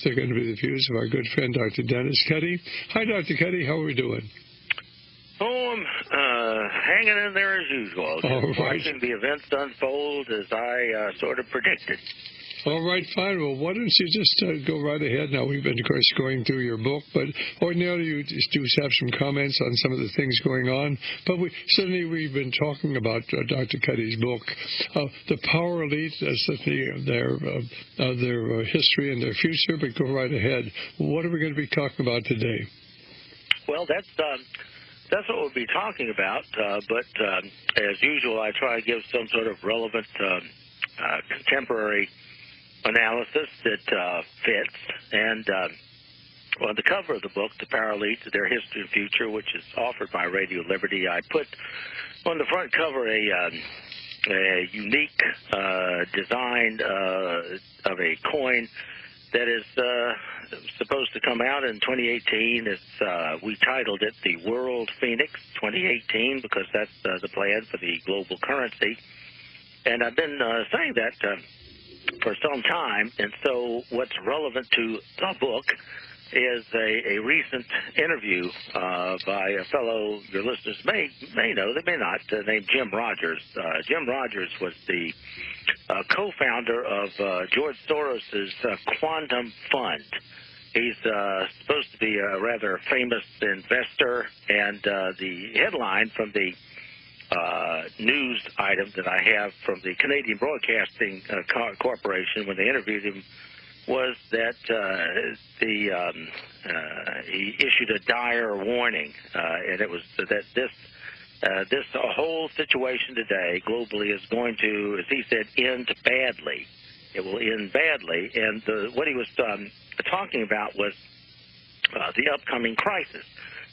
they're going to be the views of our good friend, Dr. Dennis Cuddy. Hi, Dr. Cuddy. How are we doing? Oh, I'm hanging in there as usual. Just watching the events unfold as I sort of predicted. All right, fine. Well, why don't you just go right ahead? Now, we've been, of course, going through your book, but ordinarily you just do have some comments on some of the things going on. But certainly we've been talking about Dr. Cuddy's book, The Power Elite, their history and their future, but go right ahead. What are we going to be talking about today? Well, that's what we'll be talking about, but as usual, I try to give some sort of relevant contemporary analysis that fits. And on the cover of the book, The Power Elite, Their History and Future, which is offered by Radio Liberty, I put on the front cover a unique design of a coin that is supposed to come out in 2018. We titled it the World Phoenix 2018 because that's the plan for the global currency. And I've been saying that for some time, and so what's relevant to the book is a recent interview by a fellow your listeners may know, they may not, named Jim Rogers. Jim Rogers was the co-founder of George Soros's Quantum Fund. He's supposed to be a rather famous investor, and the headline from the news item that I have from the Canadian Broadcasting Corporation when they interviewed him was that he issued a dire warning, and it was that this whole situation today globally is going to, as he said, end badly. It will end badly, and what he was talking about was the upcoming crisis.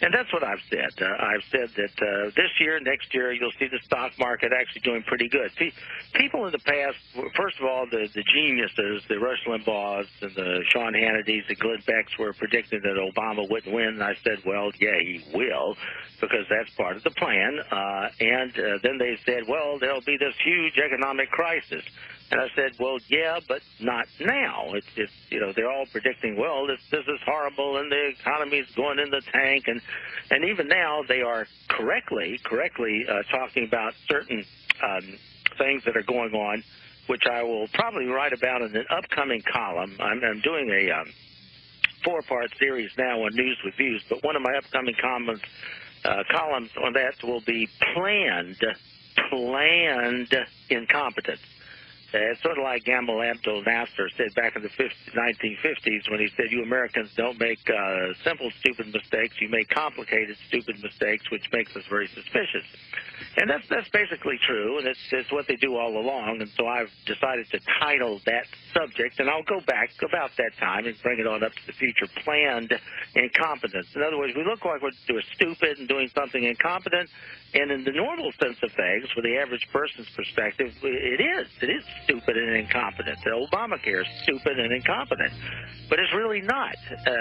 And that's what I've said. I've said that this year, next year, you'll see the stock market actually doing pretty good. See, people in the past, first of all, the geniuses, the Rush Limbaughs and the Sean Hannitys and Glenn Becks were predicting that Obama wouldn't win. And I said, well, yeah, he will, because that's part of the plan. And then they said, well, there'll be this huge economic crisis. And I said, well, yeah, but not now. It's they're all predicting, well, this is horrible and the economy's going in the tank. And even now they are correctly talking about certain things that are going on, which I will probably write about in an upcoming column. I'm doing a four-part series now on News with Views, but one of my upcoming columns on that will be planned incompetence. It's sort of like Gamal Abdel Nasser said back in the 1950s when he said, you Americans don't make simple, stupid mistakes. You make complicated, stupid mistakes, which makes us very suspicious. And that's basically true, and it's what they do all along. And so I've decided to title that subject, and I'll go back about that time and bring it on up to the future, planned incompetence. In other words, we look like we're stupid and doing something incompetent, and in the normal sense of things, for the average person's perspective, it is stupid and incompetent. Obamacare is stupid and incompetent, but it's really not.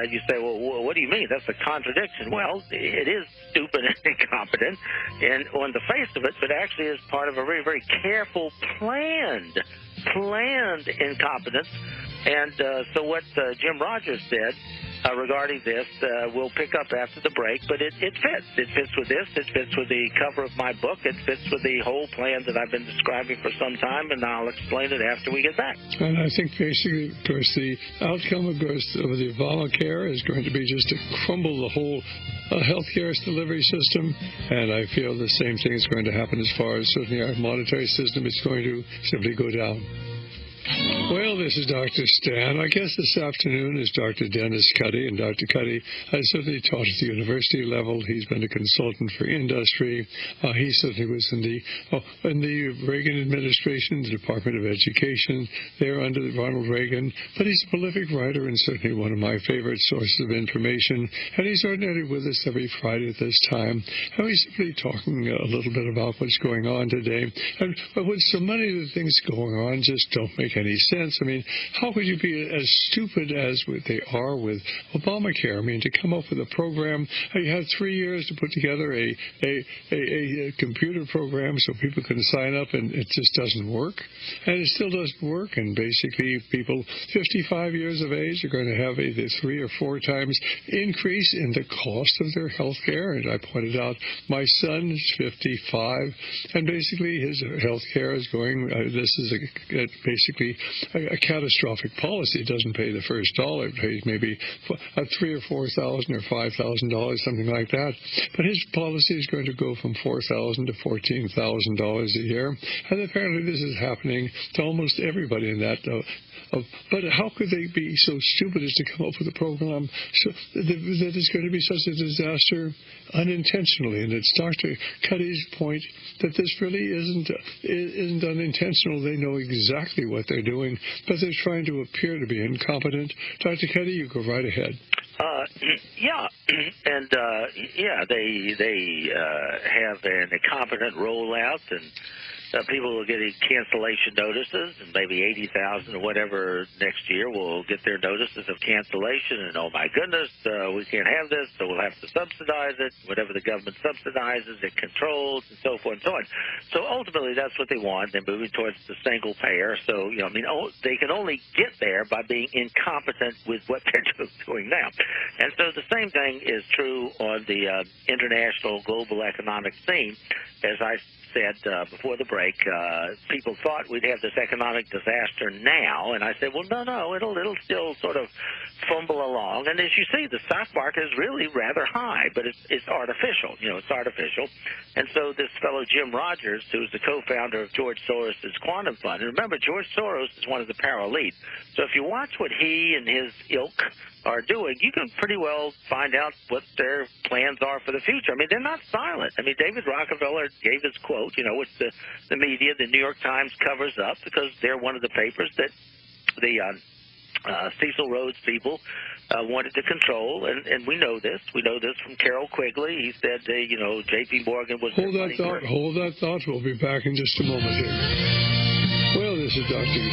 You say, well, what do you mean? That's a contradiction. Well, it is stupid and incompetent, and on the face of it, but actually is part of a very, very careful, planned incompetence. And so what Jim Rogers said regarding this, we'll pick up after the break, but it fits. It fits with this. It fits with the cover of my book. It fits with the whole plan that I've been describing for some time, and I'll explain it after we get back. And I think basically, of course, the outcome, of course, of the Obamacare is going to be just to crumble the whole healthcare delivery system, and I feel the same thing is going to happen as far as certainly our monetary system is going to simply go down. Well, this is Dr. Stan. I guess this afternoon is Dr. Dennis Cuddy, and Dr. Cuddy has certainly taught at the university level. He's been a consultant for industry. He certainly was in the Reagan administration, the Department of Education, there under Ronald Reagan. But he's a prolific writer and certainly one of my favorite sources of information. And he's ordinarily with us every Friday at this time. And he's simply talking a little bit about what's going on today. And with so many of the things going on just don't make any sense. sense. I mean, how could you be as stupid as they are with Obamacare? I mean, to come up with a program, you had 3 years to put together a computer program so people can sign up, and it just doesn't work. And it still doesn't work, and basically people 55 years of age are going to have a 3 or 4 times increase in the cost of their health care. And I pointed out my son is 55, and basically his health care is going, this is basically a catastrophic policy. It doesn't pay the first dollar. It pays maybe $3,000 or $4,000 or $5,000, something like that. But his policy is going to go from $4,000 to $14,000 a year. And apparently this is happening to almost everybody in that. But how could they be so stupid as to come up with a program that is going to be such a disaster unintentionally? And it's Dr. Cuddy's point that this really isn't unintentional. They know exactly what they're doing, but they're trying to appear to be incompetent. Dr. Cuddy, you go right ahead. Yeah, and they have an incompetent rollout, and people will get cancellation notices, and maybe 80,000 or whatever next year will get their notices of cancellation, and oh my goodness, we can't have this, so we'll have to subsidize it. Whatever the government subsidizes, it controls, and so forth and so on. So ultimately, that's what they want. They're moving towards the single payer. So, they can only get there by being incompetent with what they're doing now. And so the same thing is true on the international global economic scene. As I said before the break, people thought we'd have this economic disaster now, and I said, well, no, it'll still sort of fumble along. And as you see, the stock market is really rather high, but it's artificial. It's artificial. And so this fellow Jim Rogers, who's the co-founder of George Soros' Quantum Fund, and remember, George Soros is one of the power elite. So if you watch what he and his ilk are doing, you can pretty well find out what their plans are for the future. I mean, they're not silent. I mean, David Rockefeller gave his quote, which the media, the New York Times, covers up because they're one of the papers that the Cecil Rhodes people wanted to control, and we know this. We know this from Carroll Quigley. He said, J.P. Morgan was... Hold that thought. We'll be back in just a moment here. Well, this is Dr.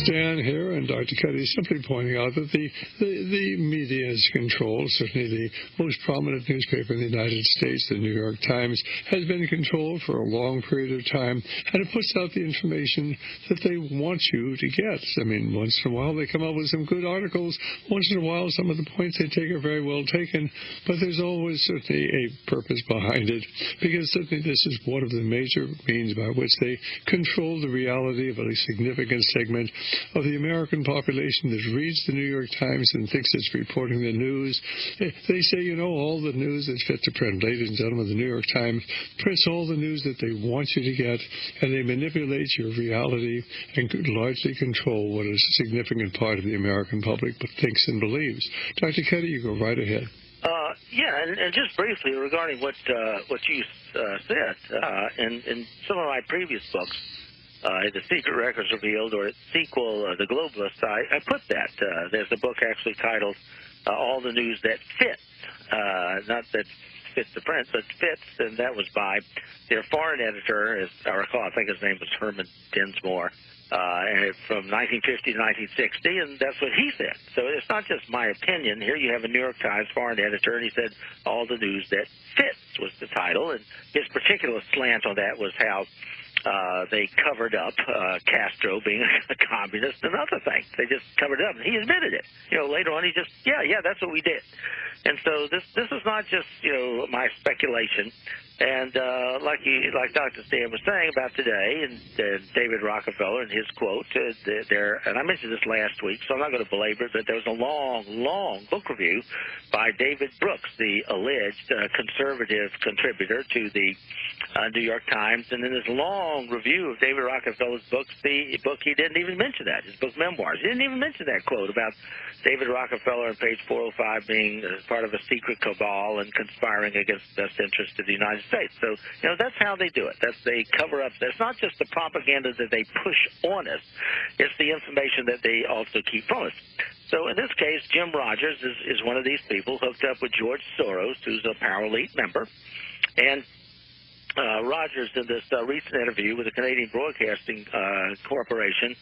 Stan here, and Dr. Cuddy simply pointing out that the media is controlled. Certainly the most prominent newspaper in the United States, the New York Times, has been controlled for a long period of time, and it puts out the information that they want you to get. I mean, once in a while they come up with some good articles. Once in a while some of the points they take are very well taken, but there's always certainly a purpose behind it, because certainly this is one of the major means by which they control the reality of a significant segment of the American population that reads the New York Times and thinks it's reporting the news. They say, all the news that's fit to print. Ladies and gentlemen, the New York Times prints all the news that they want you to get, and they manipulate your reality and largely control what a significant part of the American public thinks and believes. Dr. Cuddy, you go right ahead. And just briefly regarding what you said, in some of my previous books, The Secret Records Revealed, or its sequel, The Globalist, I put that. There's a book actually titled All the News That Fits, not that fits the print, but fits, and that was by their foreign editor, as I recall, I think his name was Herman Dinsmore, from 1950 to 1960, and that's what he said. So it's not just my opinion. Here you have a New York Times foreign editor, and he said All the News That Fits was the title, and his particular slant on that was how they covered up Castro being a communist and other things. They just covered it up, and he admitted it. Later on, he just, that's what we did. And so this is not just, my speculation. And like Dr. Stan was saying about today, and David Rockefeller and his quote, and I mentioned this last week, so I'm not going to belabor it, but there was a long book review by David Brooks, the alleged conservative contributor to the New York Times. And in this long review of David Rockefeller's books, he didn't even mention that, his book Memoirs. He didn't even mention that quote about David Rockefeller on page 405 being part of a secret cabal and conspiring against the best interest of the United States. So, that's how they do it. They cover up. It's not just the propaganda that they push on us. It's the information that they also keep from us. So in this case, Jim Rogers is one of these people hooked up with George Soros, who's a power elite member. And Rogers, in this recent interview with the Canadian Broadcasting Corporation,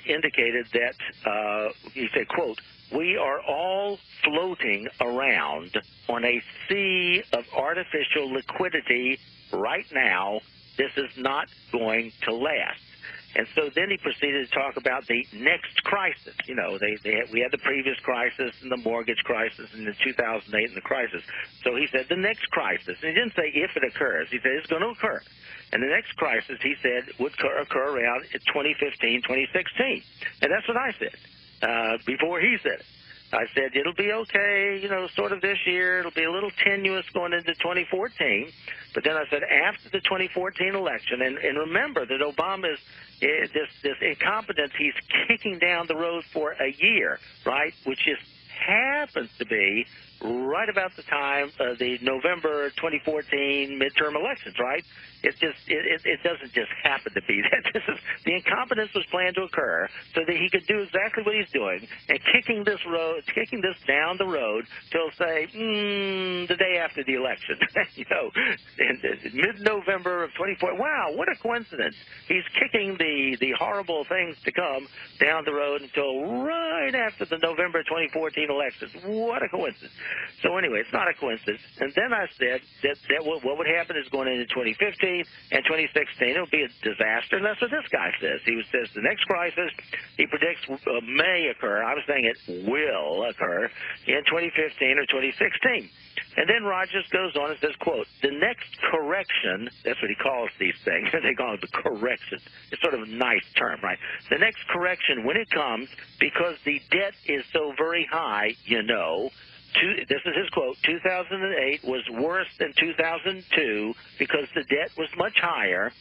indicated that, he said, quote, "We are all floating around on a sea of artificial liquidity right now. This is not going to last." And so then he proceeded to talk about the next crisis. You know, we had the previous crisis and the mortgage crisis and the 2008 and the crisis. So he said the next crisis. And he didn't say if it occurs. He said it's going to occur. And the next crisis, he said, would occur around 2015, 2016. And that's what I said before he said it. I said it'll be okay, you know, sort of this year. It'll be a little tenuous going into 2014. But then I said after the 2014 election, and remember that Obama's this incompetence, he's kicking down the road for a year, right, which just happens to be right about the time of the November 2014 midterm elections, right? It doesn't just happen to be that. The incompetence was planned to occur so that he could do exactly what he's doing and kicking this down the road till say the day after the election, you know, in mid-November of 2014. Wow, what a coincidence! He's kicking the horrible things to come down the road until right after the November 2014 elections. What a coincidence! So anyway, it's not a coincidence. And then I said that what would happen is going into 2015 and 2016, it'll be a disaster. And that's what this guy says. He says the next crisis, he predicts may occur. I was saying it will occur in 2015 or 2016. And then Rogers goes on and says, quote, "The next correction," that's what he calls these things. They call it the correction. It's sort of a nice term, right? "The next correction, when it comes, because the debt is so very high, you know," this is his quote, "2008 was worse than 2002 because the debt was much higher."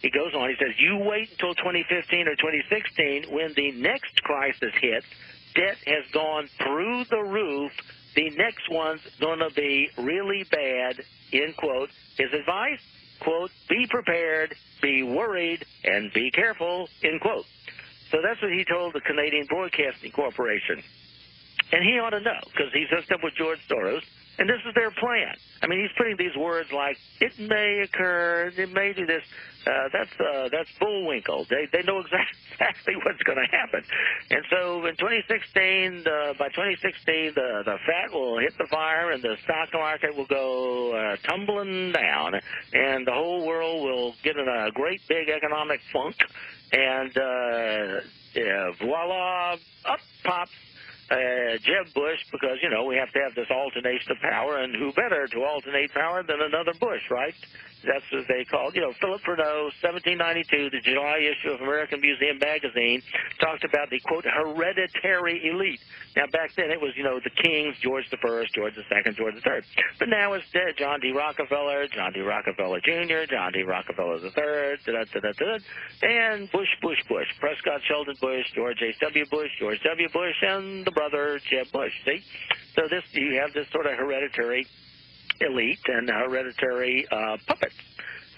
He goes on, he says, "You wait until 2015 or 2016 when the next crisis hits. Debt has gone through the roof. The next one's going to be really bad," end quote. His advice, quote, "Be prepared, be worried, and be careful," end quote. So that's what he told the Canadian Broadcasting Corporation. And he ought to know, because he's hooked up with George Soros, and this is their plan. I mean, he's putting these words like, it may occur, it may do this. That's bullwinkle. They know exactly what's going to happen. And so in 2016, by 2016, the fat will hit the fire and the stock market will go tumbling down, and the whole world will get in a great big economic funk, and voila, up pops Jeb Bush, because, you know, we have to have this alternation of power, and who better to alternate power than another Bush, right? That's what they called, you know, Philip Freneau, 1792, the July issue of American Museum magazine, talked about the, quote, hereditary elite. Now, back then it was, you know, the kings, George I, George II, George III. But now it's John D. Rockefeller, John D. Rockefeller Jr., John D. Rockefeller III, and Bush, Prescott Sheldon Bush, George H.W. Bush, George W. Bush, and the brother Jeb Bush, see? So this, you have this sort of hereditary elite and hereditary puppets.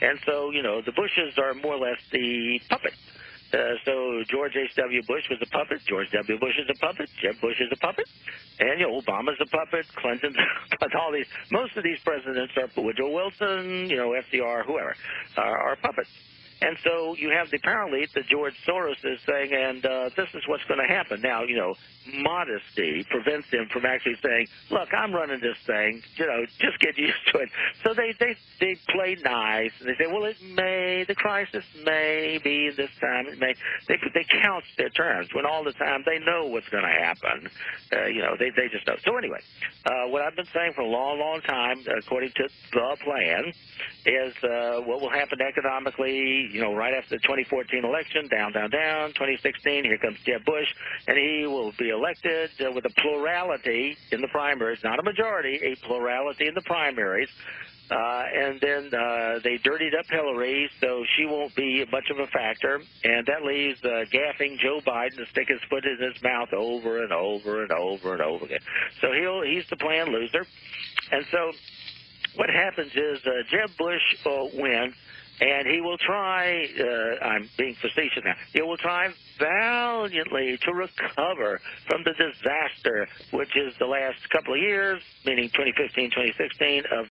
And so, you know, the Bushes are more or less the puppet. So George H.W. Bush was a puppet. George W. Bush is a puppet. Jeb Bush is a puppet. And, you know, Obama's a puppet. Clinton's all these. Most of these presidents are Woodrow Wilson, you know, FDR, whoever, are puppets. And so you have the power elite that George Soros is saying, and this is what's going to happen. Now, you know, modesty prevents him from actually saying, look, I'm running this thing, you know, just get used to it. So they play nice, and they say, well, the crisis may be this time. It may. They couch their terms when all the time they know what's going to happen. You know, they just know. So anyway, what I've been saying for a long, long time, according to the plan, is what will happen economically, you know, right after the 2014 election, down, 2016, here comes Jeb Bush, and he will be elected with a plurality in the primaries, not a majority, a plurality in the primaries. And then they dirtied up Hillary, so she won't be much of a factor. And that leaves gaffing Joe Biden to stick his foot in his mouth over and over and over and over again. So he's the planned loser. And so what happens is Jeb Bush wins, and he will try, I'm being facetious now, he will try valiantly to recover from the disaster, which is the last couple of years, meaning 2015, 2016, of